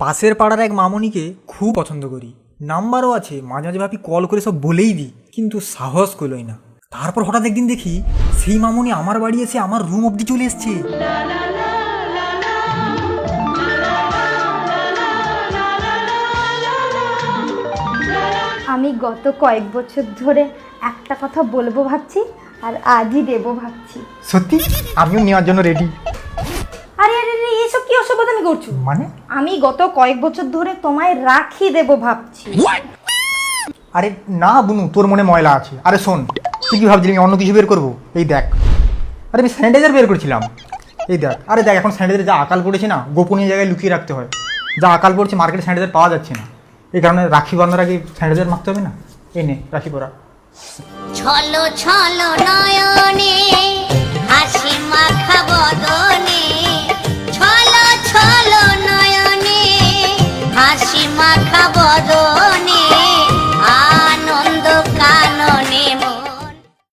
পাশের পাড়ার এক মামনিকে খুব পছন্দ করি, নাম্বারও আছে। মাঝে মাঝে ভাবি কল করে সব বলেই দিই, কিন্তু সাহস করলোই না। তারপর হঠাৎ একদিন দেখি সেই মামনি আমার বাড়ি এসে আমার রুম অবধি চলে এসছে। আমি গত কয়েক বছর ধরে একটা কথা বলবো ভাবছি, আর আজই দেবো ভাবছি। সত্যি? আমিও নেওয়ার জন্য রেডি। আরে আরে আরে, এসব কি অসভ্যতামি করছো? মানে? আমি গত কয়েক বছর ধরে তোমায় রাখি দেবো ভাবছি। আরে না বুনু, তোর মনে ময়লা আছে। আরে শোন, তুই কি ভাবছিলি আমি অন্য কিছু বের করবো? এই দেখ, আরে আমি স্যানিটাইজার বের করছিলাম। এই দেখ, আরে দেখ এখন স্যানিটাইজার যা আকাল পড়েছে না, গোপনীয় জায়গায় লুকিয়ে রাখতে হয়। যা আকাল পড়ছে, মার্কেটে স্যানিটাইজার পাওয়া যাচ্ছে না। এই কারণে রাখি বাঁধার আগে স্যানিটাইজার মাখতে হবে না। এই নে রাখি পরা। ছলো ছলো নয়নে হাসি মাখা বদনে, ছলো ছলো নয়নে হাসি মাখা বদনে।